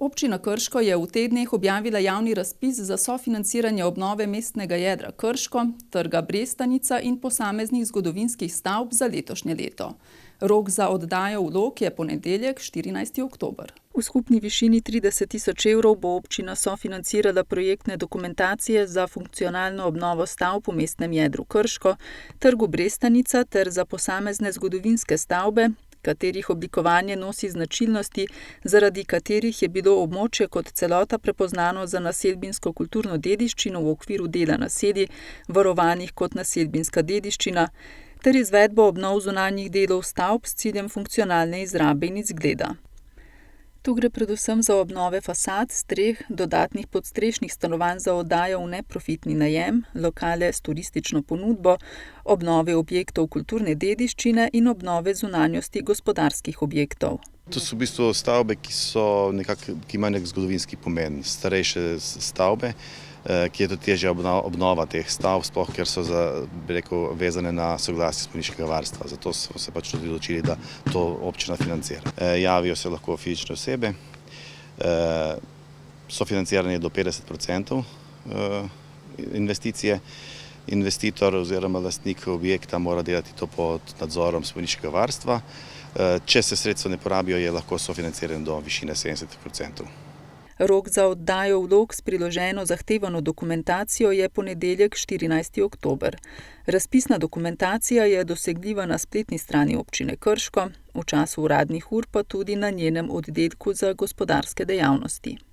Občina Krško je v teh dneh objavila javni razpis za sofinanciranje obnove mestnega jedra Krško, trga Brestanica in posameznih zgodovinskih stavb za letošnje leto. Rok za oddajo vlog je ponedeljek, 14. oktober. V skupni višini 30 tisoč evrov bo občina sofinancirala projektne dokumentacije za funkcionalno obnovo stavb v mestnem jedru Krško, trgu Brestanica ter za posamezne zgodovinske stavbe, katerih oblikovanje nosi značilnosti, zaradi katerih je bilo območje kot celota prepoznano za naselbinsko kulturno dediščino v okviru dela naselij, varovanih kot naselbinska dediščina, ter izvedbo obnov zunanjih delov stavb s ciljem funkcionalne izrabe in izgleda. Tu gre predvsem za obnove fasad, streh, dodatnih podstrešnih stanovanj za oddajo v neprofitni najem, lokale s turistično ponudbo, obnove objektov kulturne dediščine in obnove zunanjosti gospodarskih objektov. To so v bistvu stavbe, ki imajo nek zgodovinski pomen, starejše stavbe, ki je tudi težja obnova teh stavb, sploh ker so vezane na soglasje spomeniškega varstva. Zato smo se tudi odločili, da to občina financira. Javijo se lahko fizične osebe, sofinanciranje do 50% investicije. Investitor oziroma lastnik objekta mora delati to pod nadzorom spomeniškega varstva. Če se sredstva ne porabijo, je lahko sofinanciranje do višine 70%. Rok za oddajo vlog s priloženo zahtevano dokumentacijo je ponedeljek, 14. oktober. Razpisna dokumentacija je dosegljiva na spletni strani občine Krško, v času uradnih ur pa tudi na njenem oddelku za gospodarske dejavnosti.